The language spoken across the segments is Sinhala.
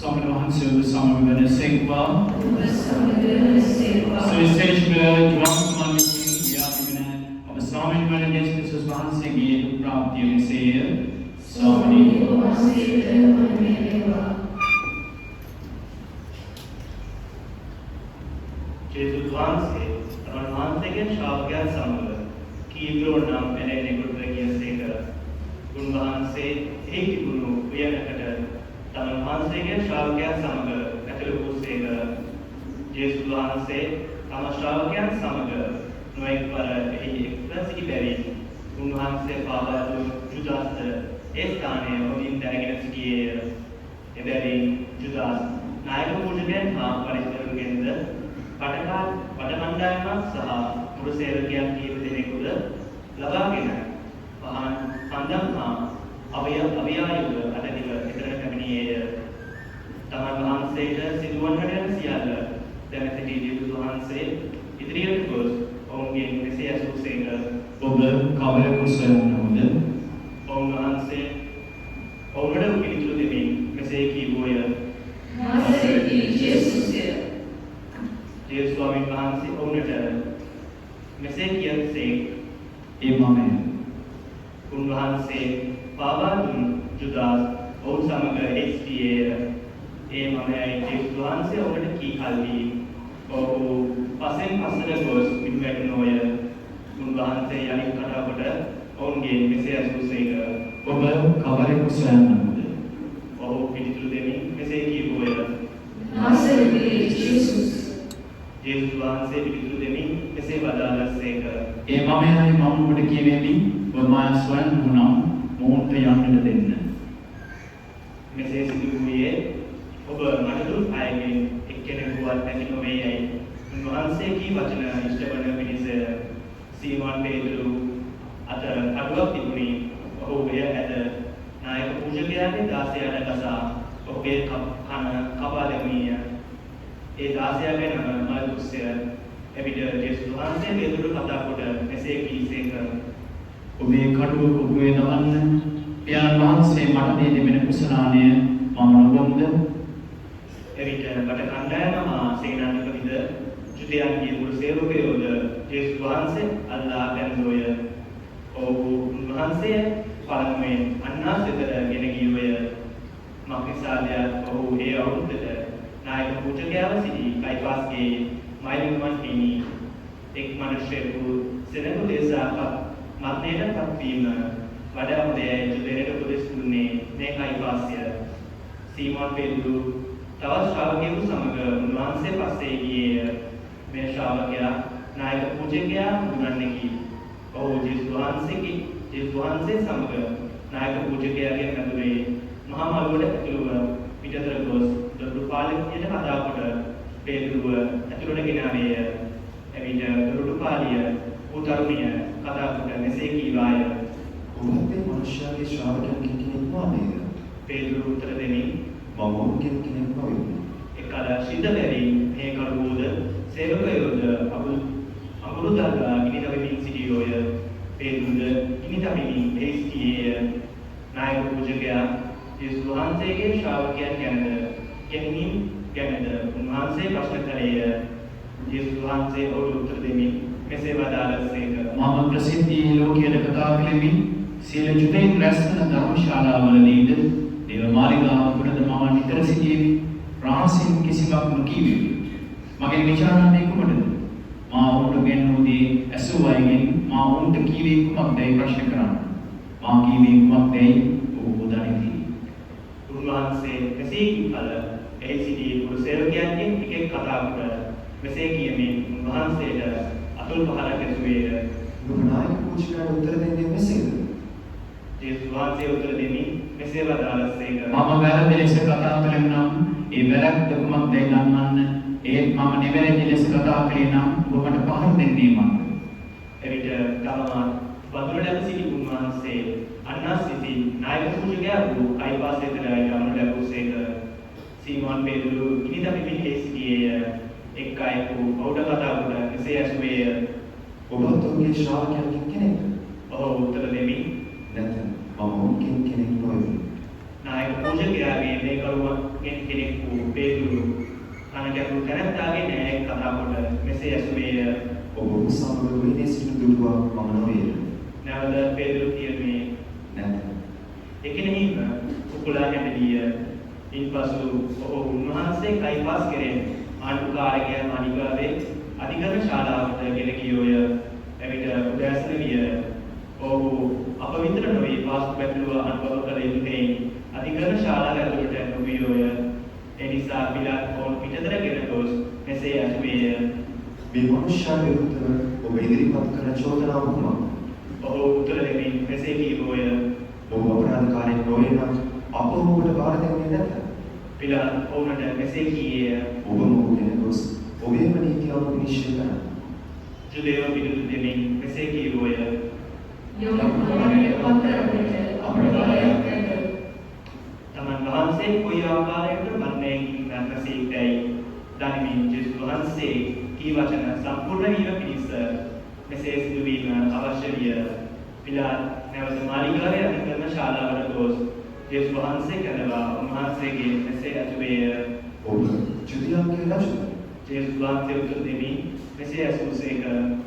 ස්වාමීන් වහන්සේ ඔබ සමග වෙනසෙක්වා. සවිශේෂ ජීවමාන යාතිගෙන ඔබ ස්වාමීන් වහන්සේ යේසුස් වහන්සේගේ ප්‍රාප්තිය මෙසේය. ස්වාමීන් වහන්සේට වන්දනයවා. යේසුස් වහන්සේ වහන්සේගේ ශ්‍රාවකයන් සමග කීපෝ නම් එළෙනෙකුට කියසේක. උන්වහන්සේ ඒ තිබුණු උයනකට තම වහන්සේගේ ශ්‍රාවකයන් සමග ඇතුළු වූසේක. යේසුස් වහන්සේ තම ශ්‍රාවකයන් සමග නොඑක්වර එහි එක්ව සිටි බැවින් උන්වහන්සේ පාවා දුන් ජුදාස්ට ඒ ස්ථානයේ හොඳින් දැනගෙන සිටියේය. එබැවින් ජුදාස් නායක පූජකයන් හා පරිසරගෙන්ද පටකණ්ඩායමක් සහ මුළු සේවකයන් කීප දෙනෙකුද ලබාගෙන පහන් පන්දම් හා අවියායුධ අතදිව එතන පැමිණියේය. තමන් වහන්සේට සිදුවන්නට යන සියල්ල දැන සිටි යේසුස් වහන්සේ ඉදිරියට ගොස් ඔවුන්ගෙන් මෙසේ ඇසූසේක. ඔබ කවරෙකු සොයන්නෝද? ඔවුන්වහන්සේ ඔවුන්ට පිළිතුරු දෙමින් මෙසේ කීවෝය. නාසරේති යේසුස්ය. යේසුස් ස්වාමීන් වහන්සේ ඔවුන්ට මෙසේ කියන්සේ ඒ මමය. උන්වහන්සේ පාවා දුන් ජුදාස් ඔවුන් සමග එක්සිටියේය. ඒ මමයි යේසුස් වහන්සේ ඔවුන්ට කී කල්හි ඔහු පසෙන් පස්සට ගොස් පිටවැටුණෝය. උන්වහන්සේ යලිත් කතා කොට ඔවුන්ගෙන් මෙසේ ඇසූසේක. ඔබ කවරෙකු සොයන්නෝද? ඔහු පිළිතුරු දෙමින් මෙසේ කීවෝය. නාසරේති යේසුස්. යේසුස් වහන්සේ පිළිතුරු දෙමින් මෙසේ වදාළසේක. ඒ මමයි මම ඔබට කියවෙමි ඔබ මා සොයන්න වුණා මොහොත යන්නට දෙන්න. මෙසේ සිදු වූයේ ඔබ මට දුන් අයගෙන් එක්කෙනෙකුවත් නැති නොවේයයි. උන්වහන්සේ කී වචන ඉෂ්ටවන පිණිස සීමෝන් පේතුරු අත අඩුවක් තිබුණි. ඔහු එය ඇද නායක පූජකයාගේ දාසයාට ගසා ඔහුගේ කන කපා දැමීය. ඒ දාසයාගේ නම මල්කුස්ය. එවිට යේසුස් වහන්සේ පේතුරු කතා කොට මෙසේ කීසේක. ඔබේ කඩුව කුකුවේ දවන්න පියාණන් වහන්සේ මට දී දෙමින කුසලානය මම නොබොම්ද? එවිට වට කණ්ඩායම හා සේනාධිපතිද ජුදයන්ගේ මුළු සේවකයෝද යේසුස් වහන්සේ අල්ලා බැන්දෝය. ඔහු උන්වහන්සේ පළමුවෙන් අන්නාස් වෙතට ගෙන ගියෝය. මක්නිසාදය ඔහු ඒ අවුරුද්දට නායක පූජකයාව සිටි කයිෆාස්ගේ මයිලුමන් හිමි එක් මනුෂ්‍යයෙකු සෙනඟ දේශාපත් මරණයට පත්වීම වඩා හොඳයි ජුදයට උපදෙස් දුන්නේ මේ කයිෆාස්ය. සීමෝන් පේතුරු තවත් ශ්‍රාවකයෙකු සමග උන්වහන්සේ පස්සේ ගියේය. මේ ශ්‍රාවකයා නායක පූජකයා හඳුනන්නකි. ඔහු යේසුස් වහන්සේ සමග නායක පූජකයාගේ මැදුරේ මහා මළුවට ඇතුළුව පිටතට ගොස් දොරටු පාලකයට කතා කොට පේතුරුව ඇතුළට ගෙනාවේය. එවිට දොරටු පාලිය වූ තරුණිය කතා කොට මෙසේ කීවාය. ඔබත් මේ මනුෂ්‍යයාගේ ශ්‍රාවකයන්ගෙන් කෙනෙක් නොවේද? පේතුරු උත්තර දෙමින් මම ඔවුන්ගෙන් කෙනෙක් නොවෙමි. එකල සිද්ධ බැවින් මේ කරුවෝද සේවකයෝද අමුරුදා ගිනි තබමින් සිටියෝය. පේතුරුද ගිනි තබමින් එහි සිටියේය. නායක පූජකයා යේසුස් වහන්සේගේ ශ්‍රාවකයන් ගැනද උන්වහන්සේ ප්‍රශ්න කළේය. යේසුස් වහන්සේ ඔහුට උත්තර දෙමින් මෙසේ වදාළසේක. මම ප්‍රසිද්ධියේ ලෝකයට කතා කළෙමි. සියලු ජුදෙන් රැස්වන ධර්මශාලාවලදීද දේව මාලිගාවකටද මම නිතර සිටියෙමි. රහසින් කිසිවක් නොකීවෙමි. මගෙන් විචාරණය කුමටද? මා ඔවුන්ට ගෙන්වූදී ඇසූ අයගෙන් මා ඔවුන්ට කීවේ කුමක්දැයි ප්‍රශ්න කරන්න. මා කීවේ කුමක්දැයි ඔහු දනිති. උන්වහන්සේ මෙසේ කී කල එහි සිටි මුළු සේවකයන්ගෙන් එකෙක් කතා කොට මෙසේ කියමින් උන්වහන්සේට අතුල් පහරක් ඇසුවේය. ඔබ නායක පූජකයාට උත්තර දෙන්නේ මෙසේද? යේසුස් වහන්සේ උත්තර දෙමින් මෙසේ වදාළසේක. මම වැරදි ලෙස කතා කළේ නම් ඒ වැරද්ද කුමක්දැයි දන්වන්න. ඒත් මම නිවැරදි ලෙස කතා කළේ නම් ඔබ මට පහර දෙන්නේ මන්ද? එවිට තවමත් වතුරට සිටි උන්වහන්සේ අන්නාස් විසින් නායක පූජකයා වූ කයිෆාස් වෙතට යවනු ලැබුසේක. සීමෝන් පේතුරු ගිනි තබමින් සිටියේය. එක් අයෙකු ඔහුට කතා කොට මෙසේ ඇසුවේය. ඔබත් ඔවුන්ගේ ශ්‍රාවකයන්ගෙන් කෙනෙක්ද? ඔහු උත්තර දෙමින් නැත මම ඔවුන්ගෙන් කෙනෙක් නොවෙමි. නායක පූජකයාගේ මේ කරුවන්ගෙන් කෙනෙක් ගැඹුරු තැනැත්තාගේ න්‍යාය කතා කොට මෙසේ ඇසුවේය. ඔබ සමග වෙන්නේ සිටින දුටුවා මම නොවේද? නැවත පෙදුරු කියමේ නැත. එකිනෙහිම කුකුලා හැදලිය. ඉන්පසු ඔහු උන්වහන්සේ කයිපාස් කෙරෙන් ආණ්ඩුකාරකයා මාලිගාවේ අධිකරණ ශාලාවට ගෙන ගියෝය. එවිට උදෑසන විය. ඔහු අපවිත්‍ර නොවේ වාස්තු පැටලුව අනුභව කළ යුතු හේයින් අධිකරණ ශාලාව ඇතුළට නොගියෝය. එනිසා පිලාත් ඔවුන් පිටතට ගෙන ගොස් මෙසේ ඇසුවේය. මේ මනුෂ්‍යයා විරුද්ධව ඔබ ඉදිරිපත් කරන චෝදනාව කුමක්ද? ඔහු උත්තර දෙමින් මෙසේ කීවෝය. ඔබ අපරාධකාරයෙක් නොවේ නම් අප ඔබට බාර දෙන්නේ නැත. පිලාත් ඔවුන්ට මෙසේ කීයේය. ඔබ මොහු ගෙන ගොස් ඔබේම නීතිය අනුව නිශ්චය කරන්න. ජුදේව පිළිතුරු දෙමින් මෙසේ කීවෝය. යොමුවන්නේ පතරකට අපට බලයක් නැත. තමන් වහන්සේ කොයි ආකාරයකට මරණයෙන් නැසීතයි දනිමින් ජේසුස් වහන්සේ කී වචන සම්පූර්ණ වීම පිණිස මෙසේ සිදුවීම අවශ්‍ය විය. පිලාත් නැවත මාලිගාවේ අධිකරණ ශාලාවට ගොස් ජේසුස් වහන්සේ කැඳවා උන්වහන්සේගේ මෙසේ ඇසුවේය. ඔබ ජුදියාගේ රජුද? ජේසුස් වහන්සේ උත්තර දෙමින් මෙසේ ඇසුසේක.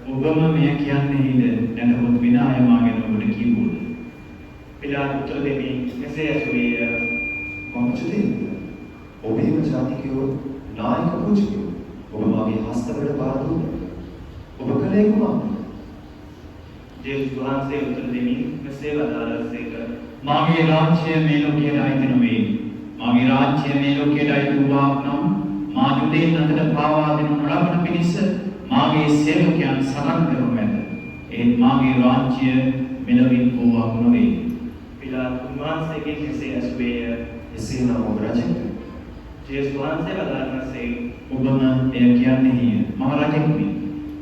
ඔබම මෙය කියන්නේද නැතහොත් විනාය මාගෙන ඔබට කීවෝද? පිලාත් උත්තර දෙමින් මෙසේ ඇසුවේය. මම ජුදියෙක්ද? ඔබේම ජාතිකයෝ නායක පූජකයෝ ඔබ මගේ හස්තවලට බාර දුන්නා. ඔබ කලේ කුමක්ද? ජේසුස් වහන්සේ උත්තර දෙමින් මෙසේ වදාළසේක. මාගේ රාජ්‍යය මේ ලෝකයට අයිති නොවේ. මාගේ රාජ්‍යය මේ ලෝකයට අයිති වූවාක් නම් මා යුදෙන් අතට පාවා දෙනු නොලබන පිණිස මාගේ සේවකයන් සටන් කරනු ඇත. ඒත් මාගේ රාජ්‍යය මෙලොවින් වූවාක් නොවේ. පිලාත් උන්වහන්සේගෙන් මෙසේ ඇසුවේය. එසේනම් ඔබ රජෙක්ද? ජේසුස් වහන්සේ වදාළසේ ඔබම එය කියන්නේය. මම රජෙක්මි.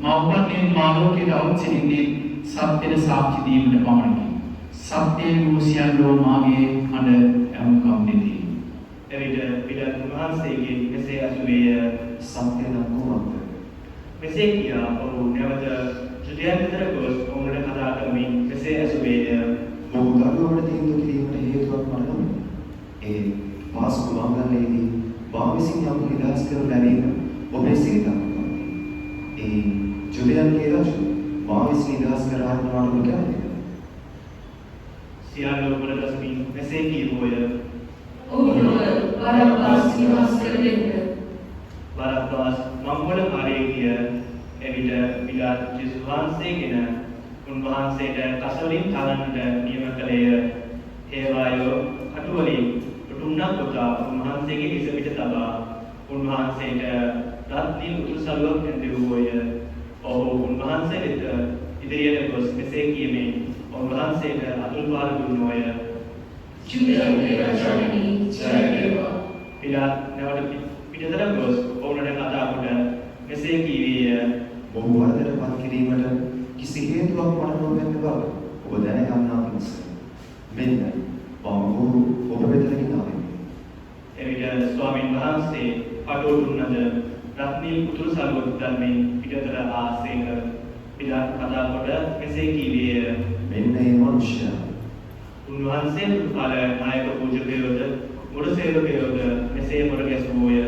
මා උපන්නේ මා ලෝකයට අවුත් සිටින්නේ සත්‍යයට සාක්ෂි දීමට පමණකි. සත්‍යයේ වූ සියල්ලෝ මාගේ හඬ ඇහුම්කම් දෙති. එවිට පිලාත් උන්වහන්සේගෙන් මෙසේ ඇසුවේය. සත්‍ය නම් කුමක්ද? මෙසේ කියා ඔහු නැවත ජුදෙයන් වෙතට ගොස් ඔවුන්ට කතා කරමින් මෙසේ ඇසුවේය. මොහු දරුවවට තීන්දුව කිරීමට හේතුවක් මට නොවේ. ඒ පාස්කු මංගලයේදී මා විසින් යම් නිදහස් කර ලැබීම ඔබේ සිරිතක් වන්නේ. ඒ ජුදෙයන්ගේ රජු මා විසින් නිදහස් කර හරිනවට ඔබ කැමතිද? සියල්ල උපර දසමින් මෙසේ කීවෝය. ඔහුව බරබ්බාස් නිවාස කර දෙන්න. බරබ්බාස් මංගලකාරයෙක්ය. එවිට පිලාත් ජේසුස් වහන්සේගෙන උන්වහන්සේට කසවලින් තලන්නට නියම කළේය. හේවායෝ කටුවලින් තුන්නක් ගොතා උන්වහන්සේගේ හිස පිට තබා උන්වහන්සේට රත්නින් උතුසලුවක් ඇඳෙව්වෝය. ඔහු උන්වහන්සේ වෙත ඉදිරියට ගොස් මෙසේ කියමින් උන්වහන්සේට අතුල්පාර දුන්නෝය. ජුදෙයන්ගේ රජාණනි ජය වේවා. පිලාත් නැවත පිටතට ගොස් ඔවුන්ට කතා කොට මෙසේ කීවේය. ඔහු වරදට පත් කිරීමට කිසි හේතුවක් මට නොවැන්න බව ඔබ දැනගන්නා පිණිස මෙන්න මම ඔහු ඔබ වෙතට ගෙනාවෙමි. එවිට ස්වාමීන් වහන්සේ පටෝ දුන්නද රත්නිල් උතුරු සලුවක් ධර්මයෙන් පිටතට ආසේක. පිලාත් කතා කොට මෙසේ කීවේය. මෙන්න මේ මනුෂ්‍යයා උන්වහන්සේ පුදුකාල නායක පූජකයෝද මුළු සේවකයෝද මෙසේ මොර ගැසුවෝය.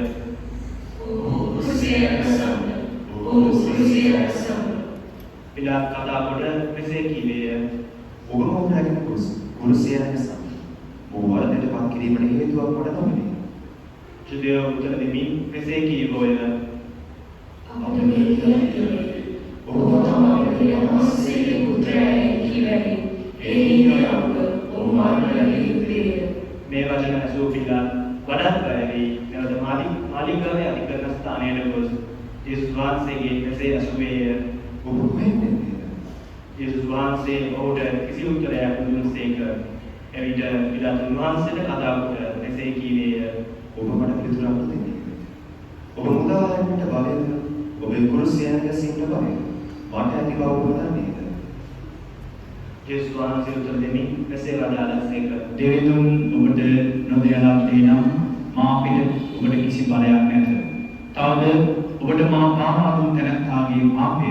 පිලාත් කතා කොට මෙසේ කීවේය. ඔබ මොහු රැගෙන ගොස් කුරුසියනක සම ඔහු වරදට පත් කිරීමට හේතුවක් මට නොවේ. ජුදෙයෝ උත්තර දෙමින් මෙසේ කීවෝය. අපට මේ කියන්නේ ඔබ තමයි යමස්සේ පුත්‍රයයි කිවැනි ඒ නියමව ඔබ මාර්ගයෙන් යුත්තේ. මේ වචන ඇසූ පිලාත් වඩාත් බය වී නැවත මාලිගාවේ අධිකරණ ස්ථානයට ගොස් ජේසුස් වහන්සේගෙන් මෙසේ ඇසුවේය. ඔබ කොහෙන්ද එන්නේ? ජේසුස් වහන්සේ ඔහුට කිසි උත්තරයක් දුන්නේසේක. එවිට පිලාත් උන්වහන්සේට කතා කොට මෙසේ කීවේය. ඔබ මට පිළිතුරක් දෙන්නේ. ඔබ මුදා හැරෙන්නට බලයද? ඔබේ කුරුසියනක සිට බලයද? මට ඇති බව ඔබ දන්නේද? ජේසුස් වහන්සේ උත්තර දෙමින් මෙසේ වදාළසේක. දෙවිඳුන් ඔබට නොදැනලා තේනම් මා පිට ඔබට කිසි බලයක් නැත. තවද ඔබට මා පාවා දුන් තැනැත්තාගේ පාපය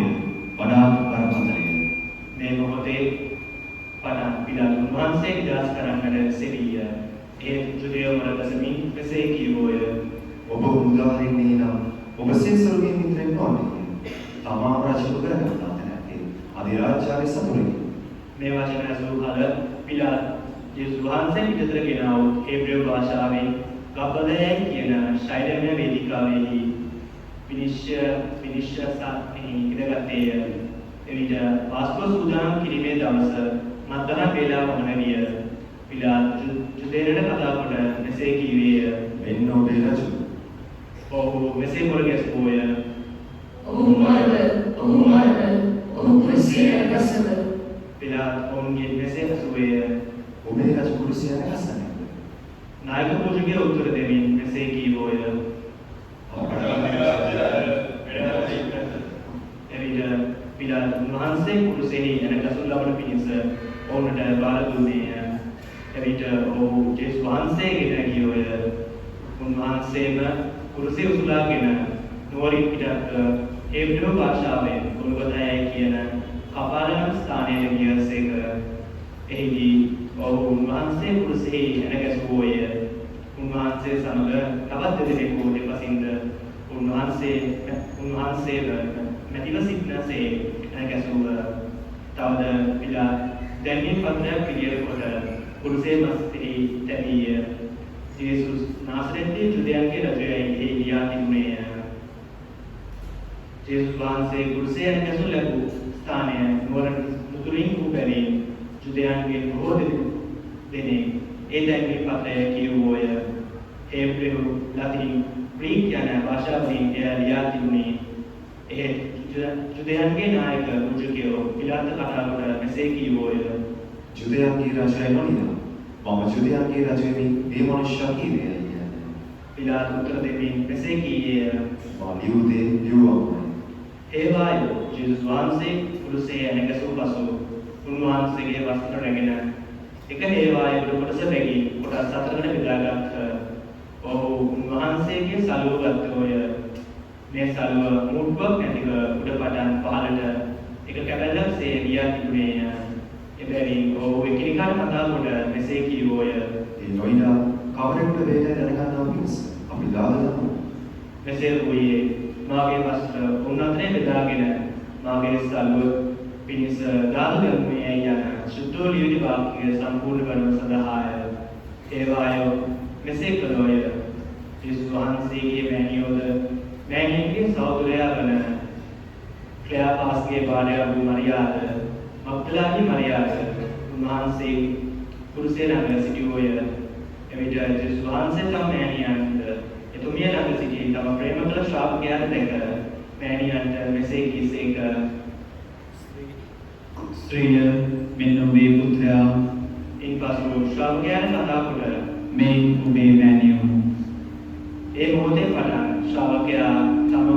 වඩාත් බරපතලය. මේ මොහොතේ පටන් පිලාත් උන්වහන්සේ නිදහස් කරන්නට සිටිය. ඒ ජුදෙයෝ මරදසමින් මෙසේ කීවෝය. ඔබ මුදා හැරෙන්නේ නම් මේ වචන ඇසූ කල පිලාත් යේසුස් වහන්සේ පිටතට ගෙන ආවොත් හේබ්‍රේව භාෂාවෙන් ගබ්බදයයි කියන ශෛලමය වේදිකාවේදී විනිශ්චය ඉඳගත්තේය. එවිට පාස්කු සූදානම් කිරීමේ දවස මත්දහම් වේලාව වන විය. පිලාත් ජුදේරට කතා කොට මෙසේ කීවේය. මෙන්න ඔබේ රජු. ඔහු මෙසේ මුරගැස්වෝය. ඔහු කුරුසියේ නැගසද. පිලාත් ඔවුන්ගෙන් මෙසේ ඇසුවේය. ඔබේ රජු කුරුසියේ නැගසන්නේ. නායක පූජකයා උත්තර දෙමින් මෙසේ කීවෝය. එවිට පිලාත් උන්වහන්සේ කුරුසෙහි නැගසු ලබන පිණිස ඔවුන්ට බාර දුන්නේය. එවිට ඔහු යේසුස් වහන්සේගෙන් ගියෝය. උන්වහන්සේම කුරුසෙ උසුලාගෙන නුවරින් පිටත් හේබ්‍රේව භාෂාවෙන් ගොල්ගොතයි කියන කපාලන ස්ථානයට ගියසේක. එහිදී ඔහු උන්වහන්සේ කුරුසෙහි නැගසුවෝය. උන්වහන්සේ සමග තවත් දෙදෙනෙකු දෙපසින්ද උන්වහන්සේව මැදිව සිටිනසේ නැගසුව. තවද පිලාත් දැන්වීම් පත්‍රයක් පිළියෙල කොට කුරුසේ මස්තෙහි තැබීය. යේසුස් නාසරෙතේ ජුදයන්ගේ රජයයි ලියා තිබුණේය. යේසුස් වහන්සේ කුරුසේ නැගසු ලැබූ ස්ථානය නුවර නුතුරින් වූ බැවින් ජුදයන්ගේ බොහෝ දෙනෙක් ඒ දැන්වීම් පත්‍රය කියවෝය. හේබ්‍රේව ලතින් ග්‍රීක යන භාෂාවලින් ලියා තිබුණේ. ඒ ජුදයන්ගේ නායක පූජකයෝ පිලාත් කතා කොට මෙසේ කියවෝය. ජුදයන්ගේ රජය නොනිද? මම ජුදයන්ගේ රජෙමි. මේ මනුෂ්‍යයා කීවේය. පිලාත් උත්තර දෙමින් මෙසේ කීයේය. මා ලියුදේ ලියුවමයි. ඒවාය යේසුස් වහන්සේ කුරුසේ නැගසූ පසු උන්වහන්සේගේ වස්ත්‍ර රැගෙන එක හේවායේ කොටස බැගින් කොටස් හතරකට බෙදාගත්. ඔහු උන්වහන්සේගේ සලුව ගත්තෝය. මේ සලුව මුඩ්බක් නැතිව උඩ පටන් පහළට එක කැබැල්ලක් සේ ලියා තිබුණේය. එබැවින් ඔහු එකිනෙකාට කතා කොට මෙසේ කීවෝය. ඒ නොයිදා කවරෙකුට වේදයි දැනගන්නවා පිණිස අපි දාගමු. මෙසේ වූයේ මාගේ වස්ත්‍ර උන් අතරේ බෙදාගෙන මාගේ සලුව පිණිස දාගමු යන සුද්ධෝ ලියුණු වාක්‍ය සම්පූර්ණ කරන සඳහාය. ඒවාය මෙසේ කළෝය. යේසුස් වහන්සේගේ මෑණියන්ගේ සහෝදරයා වන ක්ලෙයාපාස්ගේ භාර්යාව වූ මරියාද මග්දලාගේ මරියාද උන්වහන්සේ කුරුසේ ළඟ සිටියෝය. එවිට යේසුස් වහන්සේ තම මෑණියන්ට එතුමිය ළඟ සිටි තම ප්‍රේම කළ ශ්‍රාවකයාට දැක මෑණියන්ට මෙසේ කීසේක. ස්ත්‍රිය මෙන්න ඔබේ පුත්‍රයා. ඉන්පසු ශ්‍රාවකයාට කතා කොට මේ ඔබේ මෑණියෝ. ඒ මොහොතේ පටන් ශ්‍රාවකයා තම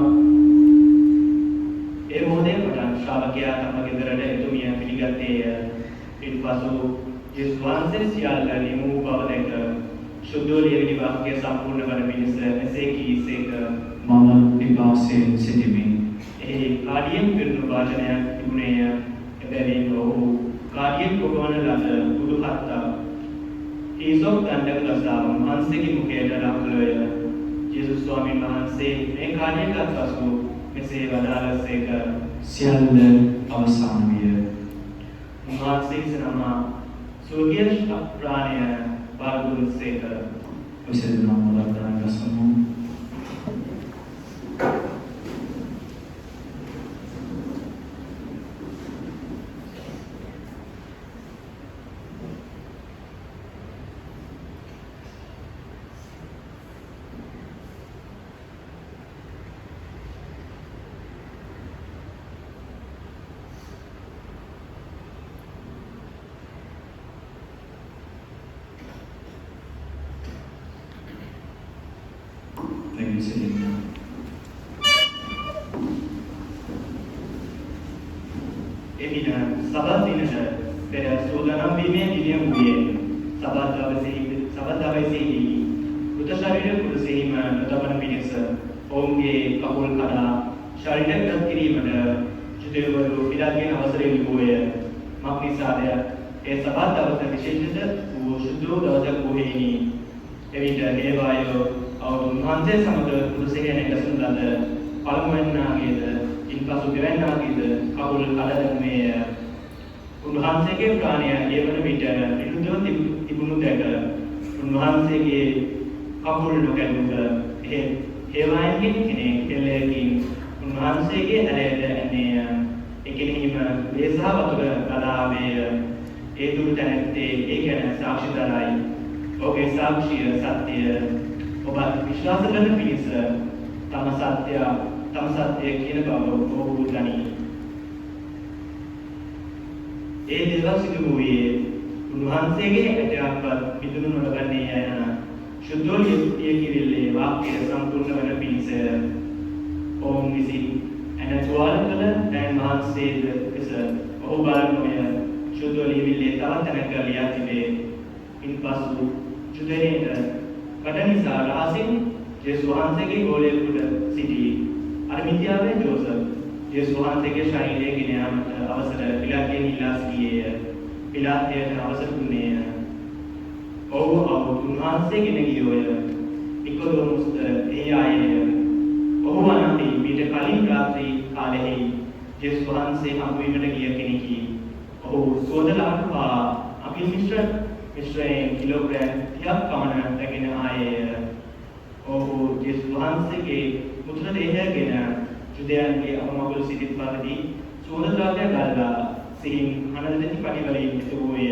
ගෙදරට එතුමිය පිළිගත්තේය. ඉන්පසු යේසුස් වහන්සේ සියල්ල නිමු බව දැක සුද්ධෝ ලියවිලි වාක්‍ය සම්පූර්ණ වන පිණිස මෙසේ කීසේක. මම පිපාසයෙන් සිටිමි. එහි කාඩියෙන් පිරුණු වාචනයක් තිබුණේය. එබැවින් ඔහු කාඩියෙන් පොකවන ලද කුඩු හත්තක් හිසොප් දණ්ඩක ගසා උන්වහන්සේගේ මුඛයට ලං කළෝය. යේසුස් ස්වාමීන් වහන්සේ මේ කාඩියෙන් ගත් පසු මෙසේ වදාළසේක. සියල්ල අවසන් විය. උන්වහන්සේ නම ස්වර්ගීය ප්‍රාණය බාරදුන්සේක. ඔසෙදනා මොලතරන් ගසමු. එවිට සබත් දිනට පෙර සූදානම් වීමේ දිනය වූයේ. සබත් දවසේදී බුත ශරීර කුරුසෙහිම නොතබන පිණිස ඔවුන්ගේ කකුල් කඩා ශරීරගත කිරීමට ජුදෙවරු පිළිගැන අවසරය ලැබුවේය. මක්නිසාද ඒ සබත් දවස විශේෂිත වූ සුදු දවසක් වූ හේිනි. එවිට දේවායෝ උන්වහන්සේ සමග කුරුසෙහි නැගසුන් ලද පළමුවැන්නාගේද ඉන්පසු දෙවැන්නාගේද කකුල් කඩ දැමුවේය. උන්වහන්සේගේ ප්‍රාණය ඒ වන විට විරුද්ධව තිබුණු දැක උන්වහන්සේගේ කකුල් නොකැඩුක හේවායන්ගෙන් කෙනෙක් කෙල්ලයකින් උන්වහන්සේගේ ඇරයට ඇන්නේ එකිනෙහිම දේශහ වතුර ගලාවේ ඒ දුරු තැනැත්තේ ඒ ගැන සාක්ෂි දරයි. ඔහුගේ සාක්ෂිය සත්‍යය ඔබ විශ්වාස කරන පිණිස තම සත්‍යය කියන බව ඔහු දනී. ඒ දේවල් සිදු වූයේ උන්වහන්සේගේ ඇටයක්වත් මිදුණු නොලබන්නේ යන ශුද්ධෝලිය කිරිල්ලේ වාක්‍යය සම්පූර්ණ වන පිණිස ඔවුන් විසින් ඇනතුවාල කළ දැන් වහන්සේද ලෙස ඔහු බලනොය ශුද්ධෝලිය විල්ලේ තවත් තැනක ලියා තිබේ. ඉන්පසු ජුදේට කට නිසා රහසින් ජේසුස් වහන්සේගේ ගෝලයෙකුට සිටි අරිමතියාවේ ජෝසප් ජේසුස් වහන්සේගේ ශරීරය ගෙන යාමට අවසර පිලාතයෙන් ඉල්ලා සිටියේය. පිලාතයට අවසර දුන්නේය. ඔහු උන්වහන්සේ ගෙන ගියෝය. නිකොදෙමුස්ද එහි ආයේය. ඔහු අනන්ති මීට කලින් රාත්‍රී කාලෙහි ජේසුස් වහන්සේ හමු වීමට ගිය කෙනෙකි. ඔහු සෝදලාට පා අපි මිශ්‍රයෙන් කිලෝග්‍රෑම් 30ක් පමණ රැගෙන ආයේය. ඔහු ජේසුස් වහන්සේගේ පුත්‍ර දේහයගෙන ජුදයන්ගේ අපමගුල් සිටිත් පරිදි සෝදලාට ගල්ලා සිහින් අනන්තති පරිවලින් යුතුවෝය.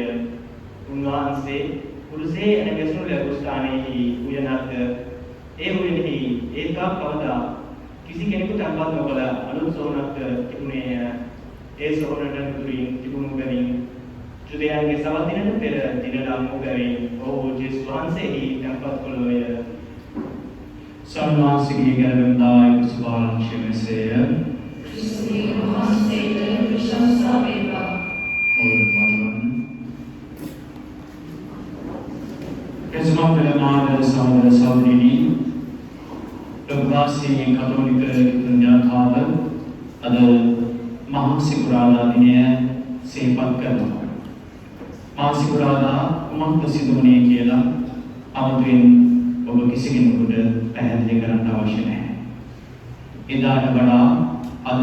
උන්වහන්සේ කුරුසේ ඇනගැසුණු ලැබූ ස්ථානයෙහි උයනත් ඒ උයනෙහි ඒකා කවදා කිසි කෙනෙකු තම්පත් නොකළ අලුත් සොහනක් තිබුණේය. ඒ සොහනට දුරින් තිබුණු බැවින් ජුදයන්ගේ සවස් දිනට පෙර දින ලම්මු බැවින් ඔහු ජේසුස් වහන්සේහි තම්පත් කළෝය. සම්මාසිකී ගැලවෙන්දායි කුසපාලංශය මෙසේය. ක්‍රිස්තුගේ වහන්සේට ප්‍රශංසා වේවා. Kesma Pelamada Saudara Saudini Logvasi Katolika Janathada Ada Mahasikurada Dinya Sepat Karna Mahasikurada Umang Pasiduni Kela Amadwin ඔබ කිසි කෙනෙකුට පැහැදිලි කරන්න අවශ්‍ය නැහැ. එදාට වඩා අද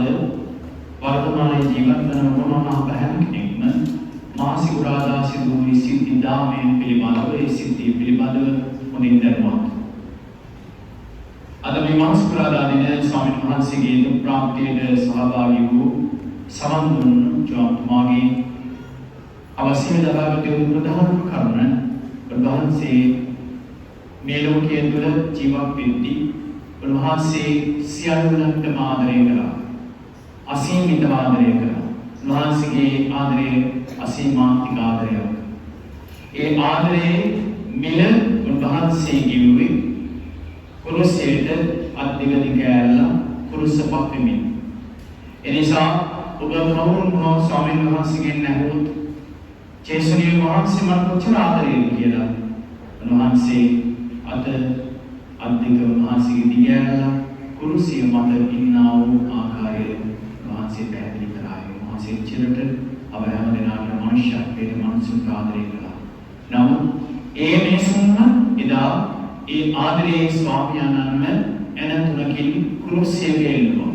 වර්තමානයේ ජීවත් වන මොනවාම පැහැදිලි කෙනෙක්ම මාසිකුරාදා සිදු වූ සිද්ධි දාමයෙන් පිළිබඳව ඒ සිද්ධි පිළිබඳව හොඳින් දැනුවත්. අද මේ මාසිකුරාදා දින ස්වාමීන් වහන්සේගේ දුක් ප්‍රාප්තියට සහභාගී වූ සමන් දුන් ජෝම්තුමාගේ අවශ්‍ය දරාගත යුතු ප්‍රධාන කරුණ වහන්සේ මේ ලෝකයේ තුල ජීවත් වෙද්දී උන්වහන්සේ සියල්ලන්ට ආදරය කළා. අසීමිත ආදරය කළා. උන්වහන්සේගේ ආදරය අසීමාන්තික ආදරයක්. ඒ ආදරයේ මිල උන්වහන්සේ ගිව්වේ කුරුසයට අධිගති කෑල්ල කුරුසපත් වෙමින්. එනිසා ඔබ කවුරුන් හෝ ස්වාමීන් වහන්සේගෙන් නැහුවොත් ජේසුස් වහන්සේ මට කොච්චර ආදරේද කියලා උන්වහන්සේ අද අධික වහන්සේගේ දිගෑරලා කුරුසිය මත ඉන්නා වූ ආකාරය වහන්සේ පැහැදිලි කරා. වහන්සේ චිරට අප හැම දිනකට මනුෂ්‍යත්වයට මනුෂ්‍යත්ව ආදරය කළා. නමුත් ඒ මිනිසුන්ම එදා ඒ ආදරයේ ස්වාමියාණන්ම එනතුනකින් කුරුසිය ගෙල්ලුවා.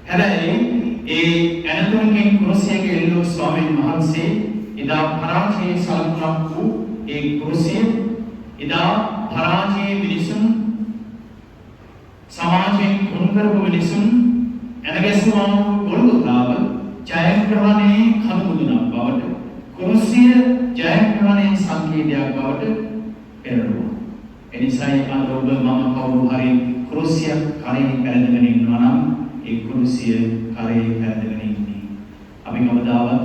හැබැයි ඒ එනතුනකින් කුරුසිය ගෙල්ලුව ස්වාමීන් වහන්සේ එදා පරාජය සලකුණක් වූ ඒ කුරුසිය එදා පරාජයේ මිනිසුන් සමාජයෙන් කුණුකරපු මිනිසුන් එනගැසුවා ගොල්ගොතාව ජයග්‍රහණයේ කඳුමුදුනක් බවට කුරුසිය ජයග්‍රහණයේ සංකේතයක් බවට පෙරළුවා. එනිසායි අද ඔබ මම කවුරු හරි කුරුසිය කරේ පැලඳගෙන ඉන්නවා නම් ඒ කුරුසිය කරේ පැලඳගෙන ඉන්නේ. අපි කවදාවත්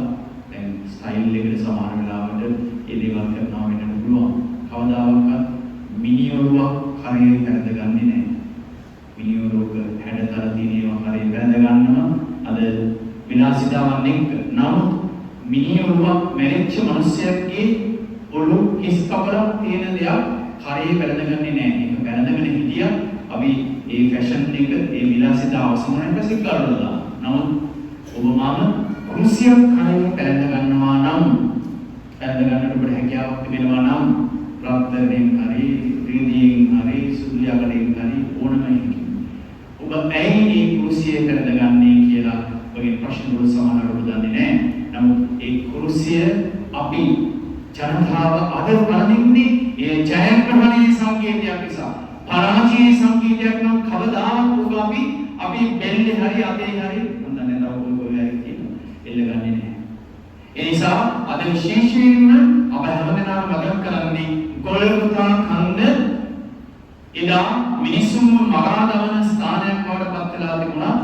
දැන් ස්ටයිල් එකට සමාන වෙලාවට ඒ දේවල් කරනවා වෙන්න පුළුවන්. කවදාවත් මිනිඔරුවක් කරේ පැලඳගන්නේ නැහැ. මිනිඔරුවක හැඩතල දිනේම කරේ පැලඳ ගන්නවා. අද විලාසිතාවන් එක්ක නමුත් මිනිඔරුවක් මැරිච්ච මිනිසෙක්ගේ ඔළු හිස් කපලක් තියෙන දෙයක් කරේ පැලඳගන්නේ නැහැ. ඒක පැලඳගෙන හිටියා අපි ඒ ෆැෂන් එක ඒ විලාසිතාව අවසන් පස්සේ කරලා. නමුත් ඔබ මම කුරුසියක් කරේ පැලඳ ගන්නවා නම් පැලඳ ගන්නට ඔබට හැකියාවක් තිබෙනවා නම් රත්තරන් හරි රිදීන් හරි සුදු යකඩෙන් හරි ඕනම එකකින් ඔබ ඇයි මේ කුරුසිය පැලඳගන්නේ කියලා ඔයගේ ප්‍රශ්න වල සමානව ඔබ දන්නේ නැහැ. නමුත් ඒ කුරුසිය ජනතාව අද වළඳින්නේ ඒ ජයග්‍රහණයේ සංකේතයක් නිසා. පරාජයේ සංකේතයක් නම් කවදාවත් උග අපි බෙල්ලේ හරි අතේ හරි මම දන්නේ නැහැ කොහේ හරි තියෙනවා. එල්ලගන්නේ නැහැ. ඒ නිසා අද විශේෂයෙන්ම අප හැමදෙනාම මතක් කරන්නේ ගොල්ගොතා කන්ද එදා මිනිසුන්ව මරා දමන ස්ථානයක් බවට පත් වෙලා තිබුණා.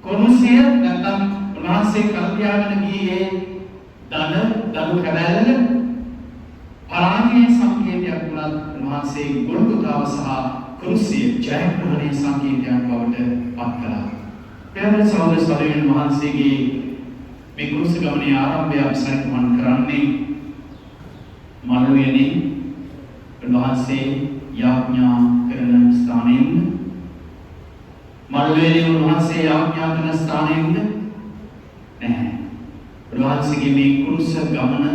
කොනුසිය නැත්නම් උන්වහන්සේ කරතියාගෙන ගියේ දඩු කැලැල්ල පරාජයේ සංකේතයක් වුණත් උන්වහන්සේ ගොල්ගොතාව සහ කුරුසිය ජයග්‍රහණයේ සංකේතයක් බවට පත් කළා. පෙරදැස සහෝදර සහෝදරියන් වහන්සේගේ මේ කුරුස ගමනේ ආරම්භය අපි සම්පූර්ණ කරන්නේ මළුවේදී උන්වහන්සේ යාඥා කරන ස්ථානයෙන් මළුවේදී උන්වහන්සේ යාඥා කරන ස්ථානයෙන් නැහැ. උන්වහන්සේගේ මේ කුරුස ගමන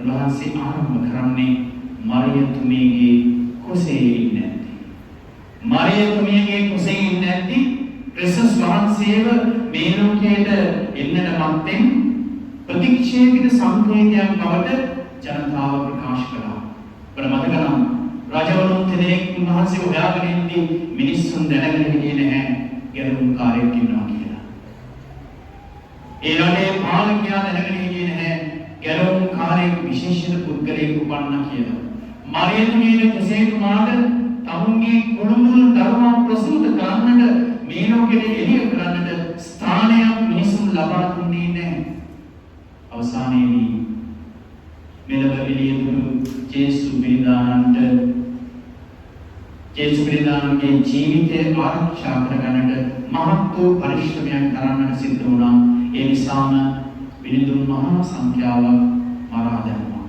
උන්වහන්සේ ආරම්භ කරන්නේ මරියතුමියගේ කුසේ ඉන්නේ. මරියතුමියගේ කුසේ ඉන්නේ නැති ක්‍රිස්තුස් වහන්සේව මේ ලෝකයට එන්නට මත්තෙන් ප්‍රතික්ෂේපිත සංකේතයක් බවට ජනතාව ප්‍රකාශ කළා. මතක නම් රජවරුන් දෙනෙක් උන්වහන්සේ හොයාගෙන ඉන්නේ මිනිස්සුන් දැනගෙන හිටියේ නැහැ ගැලුම්කාරයෙක් ඉන්නවා කියලා. ඒ රටේ පාලකයා දැනගෙන හිටියේ නැහැ ගැලුම්කාරයෙක් විශේෂිත පුද්ගලයෙක් උපන්නා කියලා. මරියතුමියගේ කුසේ කුමාරට තමුන්ගේ කුළුමුළු ධර්ම ප්‍රසූත කරන්නට මේ ලෝකෙට එළිය කරන්නට ස්ථානයක් මිනිසුන් ලබා දුන්නේ නැහැ. අවසානයේදී මෙලොව එළියදුණු ජේසු පිළිදානන්ගේ ජීවිතය ආරක්ෂා කරගන්නට මහත් වූ පරිශ්‍රමයක් කරන්නට සිද්ධ වුණා. ඒ නිසාම විනිදුන් මහා සංඛ්‍යාවක් මරා දැමුවා.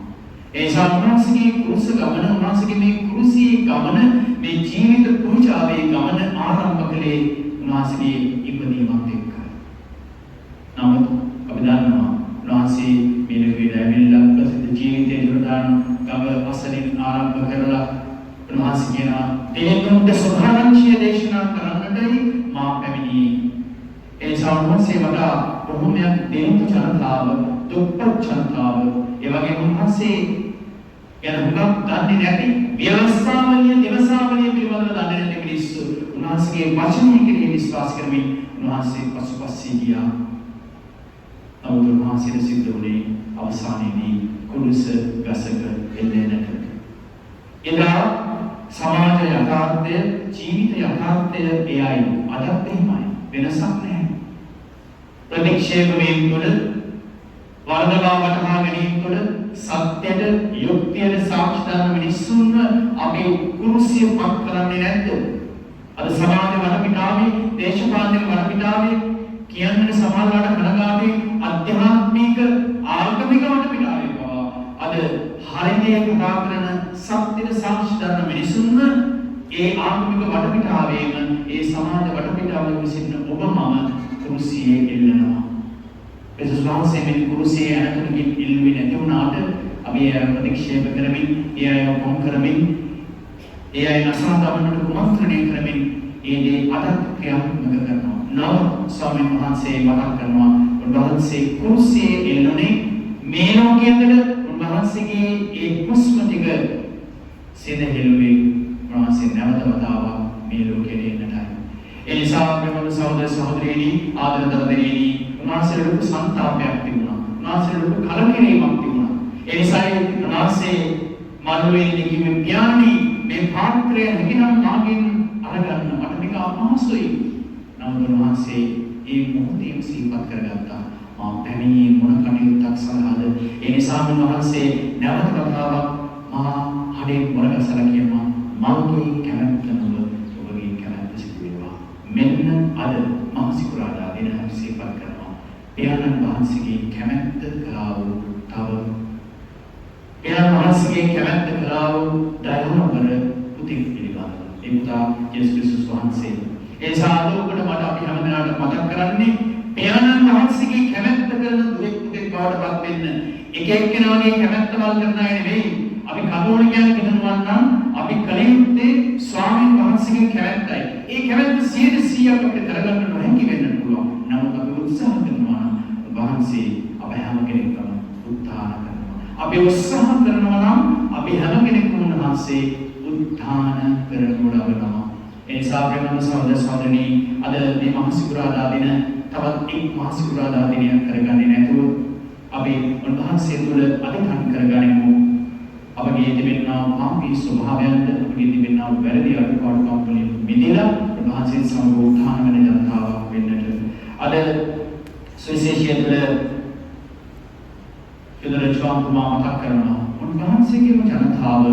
ඒ සම්මාසිකේ කුරුස ගමන උන්වහන්සේගේ මේ කුරුසියේ ගමන මේ ජීවිත පූජාවේ ගමන ආරම්භ කළේ උන්වහන්සේගේ ඉපදීමත් එක්ක. නමුත් අපි දන්නවා උන්වහන්සේ මේ ලෝකෙට ඇවිල්ලා ප්‍රසිද්ධ ජීවිතේ දුරදාන ගම අසලින් ආරම්භ කරලා උන්වහන්සේ කියනවා දෙවියන්ට සුභාරංචිය දේශනා කරන්නටයි මා පැමිණියේ. ඒ සම්මාසයේ වඩා බොහෝමයක් දෙවියන් ජනතාව දුප්පත් ජනතාව ඒ වගේ උන්වහන්සේ ගැන හුඟක් දන්නේ නැති ව්‍යවස්ථාවලිය දිවසාවලිය පිළිබඳව දන්නේ නැති මිනිස්සු උන්වහන්සේගේ වචනය කෙරෙහි විශ්වාස කරමින් උන්වහන්සේ පසුපස්සේ ගියා. නමුත් උන්වහන්සේට සිද්ධ වුණේ අවසානයේදී කුරුස ගසක එල්ලෙන්නට. එදා සමාජ යථාර්ථය ජීවිත යථාර්ථය එයයි අදත් එහෙමයි වෙනසක් නැහැ. ප්‍රතික්ෂේප වීම තුළ වර්ධවා වටහා ගැනීම තුළ සත්‍යයට යුක්තියට සාක්ෂි දාන මිනිස්සුන්ව අපි කුරුසිය පත් කරන්නේ නැද්ද? අද සමාජ වටපිටාවේ දේශපාලන වටපිටාවේ කියන්නේ සමාජලාට කනගාටුයි අධ්‍යාත්මික ආගමික වටපිටාවේ පවා අද හරියට කතා කරන සත්‍යයට සාක්ෂි දාන මිනිසුන්ව ඒ ආගමික වටපිටාවේම ඒ සමාජ වටපිටාවේ විසින්න ඔබමම කුරුසියේ එල්ලනවා. යේසුස් වහන්සේ මේ කුරුසියේ අනතුරුකින් ඉල්ලුවේ නැති වුණාට අපි ඒ ප්‍රතික්ෂේප කරමින් ඒ අය කොම් කරමින් ඒ අය අසහනවන්නට කුමන්ත්‍රණය කරමින් ඒ දේ අදත් ක්‍රියාත්මක කරනවා. නව ස්වාමීන් වහන්සේ මතක් කරනවා උන්වහන්සේ කුරුසියේ එල්ලුනේ මේ ලෝකයේදී උන්වහන්සේගේ ඒ හුස්ම ටික සිනහෙළුවේ උන්වහන්සේ නැවත වතාවක් මේ ලෝකෙට එන්නටයි. ඒ නිසා ප්‍රේමවත් සහෝදර සහෝදරියනි ආදරතර දෙවියනි උන්වහන්සේට ලොකු සංතාපයක් තිබුණා. උන්වහන්සේට ලොකු කලකිරීමක් තිබුණා. ඒ නිසා උන්වහන්සේ මනුවේදී කිව්වේ ඥානි මේ පාත්‍රය හැකිනම් මාගෙන් අරගන්න මට මේක අපහසුයි. නමුත් උන්වහන්සේ ඒ මොහොතේම සිහිපත් කරගත්තා. මා පැමිණියේ මොන කටයුත්තක් සඳහාද? ඒ නිසා උන්වහන්සේ නැවත වතාවක් මහා හදේ මොරගසලා කියනවා මගේ කැමැත්ත නොව ඔබගේ කැමැත්ත සිදු වෙනවා. මෙන්න අද මහසිකුරාදා දින සිහිපත් කරනවා. පියාණන් වහන්සේගේ කැමැත්ත කළා වූ තව පියාණන් වහන්සේගේ කැමැත්ත කළා වූ දයාවර පුතෙක් පිළිබඳව ඒ පුතා යේසුස් ක්‍රිස්තුස් වහන්සේ. ඒ සාදු ඔබට මට අපි හැමදෙනාට මතක් කරන්නේ පියාණන් වහන්සේගේ කැමැත්ත කරන දුෙක් පුතෙක් බවට පත් වෙන්න එක එක්කෙනාගේ කැමැත්තවල් කරන අය නෙවෙයි. අපි කතෝලිකයන් කියනවා නම් අපි කලින්තේ ස්වාමීන් වහන්සේගේ කැමැත්තයි. ඒ කැමැත්ත 100% අපිට කරගන්න නොහැකි වෙන්න පුළුවන්. නමුත් අපි උත්සාහ කරනවා නම් වහන්සේ අප හැම කෙනෙක්ම උත්සාහ කරනවා. අපි උත්සාහ කරන උන්වහන්සේ උත්ථාන කරනු ලබනවා. ඒ නිසා ප්‍රේමන සහෝදර සහෝදරනි අද මේ මහ සිකුරාදා දින තවත් එක් මහ සිකුරාදා දිනයක් කරගන්නේ නැතුව අපි උන්වහන්සේ තුළ අධිකන් කරගනිමු. අපගේ තිබෙනා පාපී ස්වභාවයන්ට අපගේ තිබෙනා වැරදි අඩුපාඩුකම් වලින් මිදලා උන්වහන්සේ සමග උත්ථාන වෙන ජනතාවක් වෙන්නට අද සුවිශේෂී තුළ යුදරජාන් තුමා මතක් කරනවා උන්වහන්සේගේම ජනතාව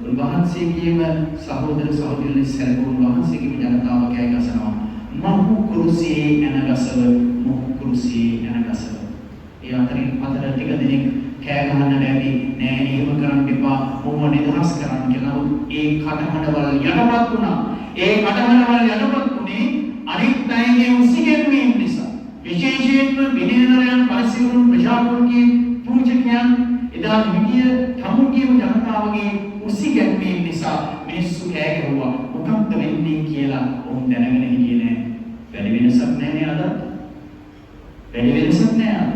උන්වහන්සේගේම සහෝදර සහෝදරියන් සැලකුණු උන්වහන්සේගේම ජනතාව කෑ ගසනවා මහු කුරුසියේ එනගසව මහු කුරුසියේ එනගසව ඒ අතරින් අතර ටික දෙනෙක් කෑ ගහන්න නැති නෑ එහෙම කරන්න එපා මොව නිදහස් කරන්න කියලා ඒ කටහඬවල යටපත් වුණා ඒ කටහඬවල යටපත් උනේ අනිත් අයගේ උසිගැන්වීම නිසා විශේෂයෙන්ම විනයනරයන් පරිසිරුන් ප්‍රජාපුරුගේ පූජකයන් එදා හිටිය තමුන්ගේම ජනතාවගේ උසිගැන්වීම නිසා මිනිස්සු කෑ ගැහුවා මොකක්ද වෙන්නේ කියලා ඔවුන් දැනගෙන හිටියේ නෑ වැඩි වෙනසක් නෑනේ අද වැඩි වෙනසක් නෑ අද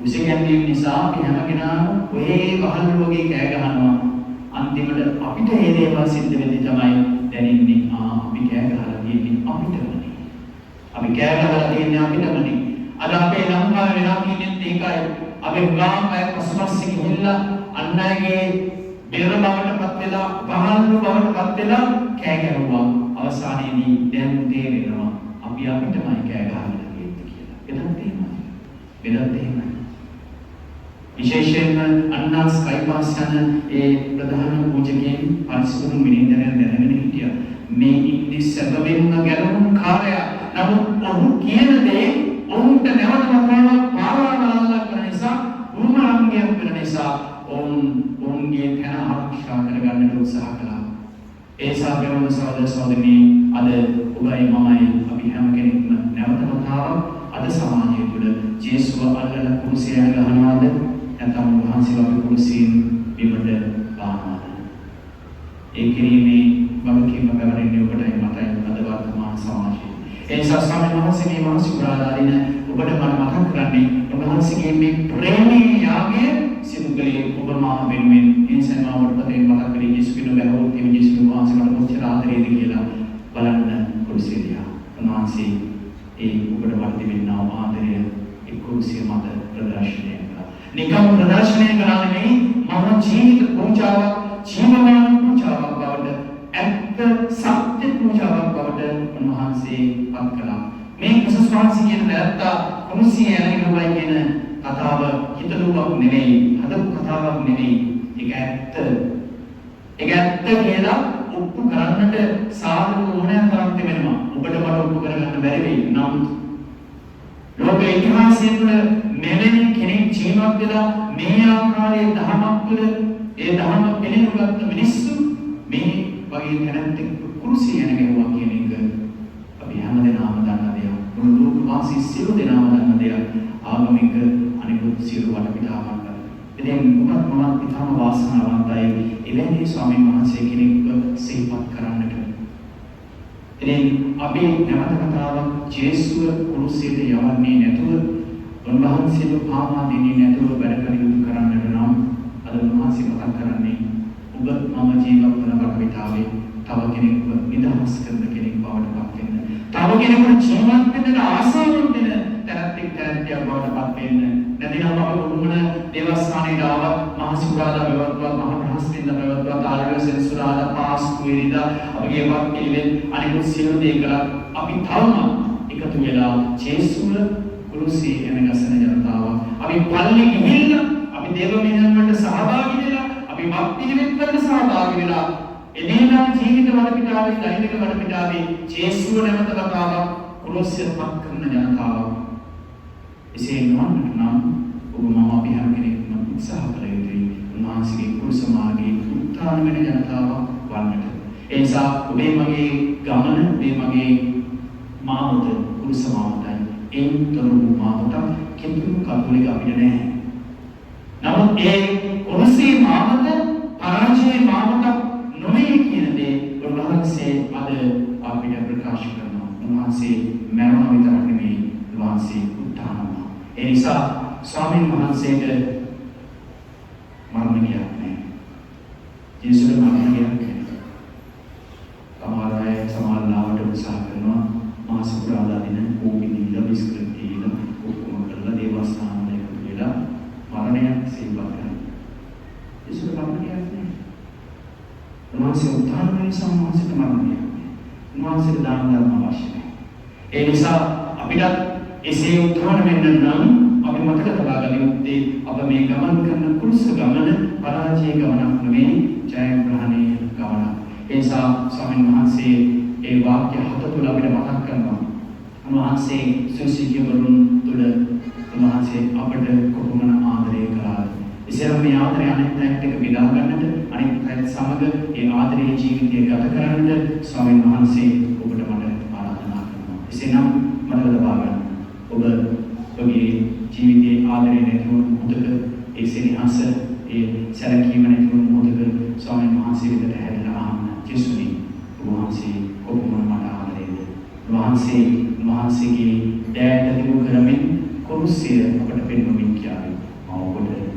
උසිගැන්වීම නිසා අපි හැම කෙනාම ඔය වහල් වගේ කෑ ගහනවා අන්තිමට අපිට මේ දේවල් සිද්ධ වෙද්දි තමයි දැනෙන්නේ අපි කෑ ගහලා තියෙන්නේ අපිටමනේ අපි කෑ ගහලා තියෙන්නේ අපිටමනේ අද අපේ ලංකාවේ වෙලා තියෙන්නේ ඒකයි අපි ගාමය පසුපස්සේ ගිහිල්ලා අන් අයගේ බෙර බවටපත් වෙලා පහළු බවටපත් වෙලා කෑ ගැහුවා අවසානයේදී දැන් තේරෙනවා අපි අපිටමයි කෑ ගහලා තියෙන්නේ කියලා එදත් එහෙමයි විශේෂයෙන්ම අන්නාස් කයිපාස් යන ඒ ප්‍රධාන පූජකයන් පරිසුණු මිනින්දරයන් දැනගෙන හිටියා මේ ඉන්නේ සැබවින්ම ගැලවුම් කාර්යය නමුත් ඔහු කියන දේ ඔවුන්ට නැවත වතාවක් පාරාවල් කරන නිසා උරුමරංගයක් වෙන නිසා ඔවුන්ගේ තන ආරක්ෂා කරගන්නට උත්සාහ කළා ඒ සාපේම සහෝදර සහෝදරනි අද ඔබයි මමයි අපි හැම කෙනෙක්ම නැවත වතාවක් අද සමාජය තුළ ජේසුව අල්ලලා කුරුසියට ගහනවාද නැත්නම් වහන්සේ වගේ කුරුසියෙන් බිමට දානවාද ඒ කිරීමේ වගකීම පැවරෙන්නේ ඔබටයි මටයි අද වර්තමාන සමාජයේ ඒ නිසා ස්වාමීන් වහන්සේ මේ මහ සිකුරාදා දින ඔබට මම මතක් කරන්නේ ඔබවහන්සේගේ මේ ප්‍රේමී යාගය සිදු කළේ ඔබ මා වෙනුවෙන් ඒ නිසා මම ඔබට මතක් කරේ යේසු කිනෝ බැලුවොත් මේ යේසු වහන්සේ මට කොච්චර ආදරේද කියලා බලන්න කුරුසිය දිහා උන්වහන්සේ ඒ ඔබට වර්ධි වෙන්නා ආදරය ඒ කුරුසිය මත ප්‍රදර්ශනය කළා. නිකම් ප්‍රදර්ශනය කරන්නේ නෙවෙයි මම ජීවිත පූජාවක් ජීවමාන පූජාවක් බවට ඇත්ත සත්‍ය පූජාවක් බවට උන්වහන්සේ පත් කළා. මේ ක්‍රිස්තුස් වහන්සේ කියන නැත්තා කුරුසිය යනවා කියන කතාව හිතලුවක් නෙවෙයි හදපු කතාවක් නෙවෙයි ඒක ඇත්ත. ඒක ඇත්ත කියලා ඔප්පු කරන්නට සාධක ඕනෑම තරම් තිබෙනවා. ඔබට මට ඔප්පු කරගන්න බැරි වෙයි. නම් ලෝක ඉතිහාසයේ තුල මෙවැනි කෙනෙක් ජීවත් වෙලා මේ ආකාරයේ දහමක් තුළ ඒ දහම පිළිගත් මිනිස්සු මේ වගේ තැනට කුරුසිය යන ගැහුවා කියන එක අපි හැමදෙනාම දන්න දෙයක්. මුළු ලෝක වාසී සියලු දෙනාම දන්න දෙයක්. ආගමික අනිකුත් සියලු වටපිටාවක්. ඉතින් ඔබත් මමත් ඉතාම වාසනාවන්තයි එවැනි ස්වාමීන් වහන්සේ කෙනෙක්ව සිහිපත් කරන්නට. ඉතින් අපි නැවත කතාවක් ජේසුව කුරුසියට යවන්නේ නැතුව උන්වහන්සේව පාවා දෙන්නේ නැතුව වැඩ කටයුතු කරන්නට නම් අද උන්වහන්සේ මතක් කරන්නේ ඔබ මම ජීවත් වන වටපිටාවේ තව කෙනෙක්ව නිදහස් කරන කෙනෙක් බවට පත් වෙන්න. තව කෙනෙකුට ජීවත් වෙන්න ආසාවෙන් දෙන තැනක් බවට පත් වෙන්න. නැතිනම් අප උරුමන දේවස්ථානයේ ආවත් මහ සිකුරාදා වේවත්වත් මහ බ්‍රහස්පතින්දා වේවත්වත් ආරවැ සෙන්සුරාදා පාස්කු ඉරිදා අපගේ වත් පිළිවෙත් අනිකුත් සියලු දේ කළා අපි තවම එකතු වෙලා ජේසුව කුරුසිය යන ගසන ජනතාව අපි පල්ලි ගිහිල්ලා අපි දේව මිහිදන් වලට සහභාගී වෙලා අපි වත් පිළිවෙත් වලට සහභාගී වෙලා එදිනෙදා ජීවිත වලපිටාවේ දෛනික වලපිටාවේ ජේසුව නැවත කතාවක් කුරුසියට පත් කරන ජනතාව එසේ නොවන්නට නම් ඔබ මම අපි හැම කෙනෙක්ම උත්සාහ කළ යුතුයි උන්වහන්සේගේ කුරුස මාර්ගයේ උත්ථාන වෙන ජනතාවක් වන්නට. ඒ නිසා ඔබේ මගේ ගමන ඔබේ මගේ මාවත කුරුස මාවතයි. එන්තරු මාවත කිතුරු කතුලික අපිට නැහැ. නමුත් ඒ කුරුසේ මාවත පරාජය මාවත නොවේ කියන දේ උන්වහන්සේ අද අපිට ප්‍රකාශ කරනවා. උන්වහන්සේ මරණ විතරක් නෙමෙයි උන්වහන්සේ උත්ථාන. ඒ නිසා ස්වාමීන් වහන්සේට මරණ ගියක් නැහැ. ජේසුස් මරණයක් සමහර අය සමහර ලාවට උත්සාහ කරනවා මාස පුරාදා දින කෝපිනිලා බිස්කට් දීලා ඔක්කොම කරලා දේවස්ථාන එකතු වෙලා මරණයක් සිහිපත් කරනවා. ඒක මරණයක් නෙවෙයි. උන්වහන්සේ උත්තරන නිසා උන්වහන්සේට මරණයක් නෙවෙයි. උන්වහන්සේට දාන ධර්ම අවශ්‍ය නැහැ. ඒ නිසා අපිට එසේ උත්තරන වෙන්න නම් අපි මතක තබා ගන්න යුත්තේ අප මේ ගමන් කරන කුරුස ගමන පරාජය ගමනක් නෙවෙයි ජයග්‍රහණයේ ගමනක්. ඒ නිසා ස්වාමීන් වහන්සේ ඒ වාක්‍ය හත තුළ අපිට මතක් කරනවා. උන්වහන්සේ සුසිකියවරුන් තුළ උන්වහන්සේ අපට කොපමණ ආදරය කළාද. ඉතින් මේ ආදරය අනිත් පැත්තට බෙදා ගන්නට අනිත් පැත්ත සමග ඒ ආදරයේ ජීවිතය ගත කරන්නට ස්වාමීන් වහන්සේ ඔබට මට ආරාධනා කරනවා. එසේනම් මතක තබා ගන්න. ඔබ ඔබේ ජීවිතයේ ආදරය නැති වුණු මොහොතක ඒ සෙනෙහස ඒ සැලකීම නැති වුණු මොහොතක ස්වාමීන් වහන්සේ වෙතට හැරිලා ආන්න ජේසුනි ඔබ වහන්සේ කොපමණ මට ආදරේද. වහන්සේගේ දෑත දිනු කරමින් කුරුසිය අපට පෙන්වමින් කියාවේ. මම ඔබට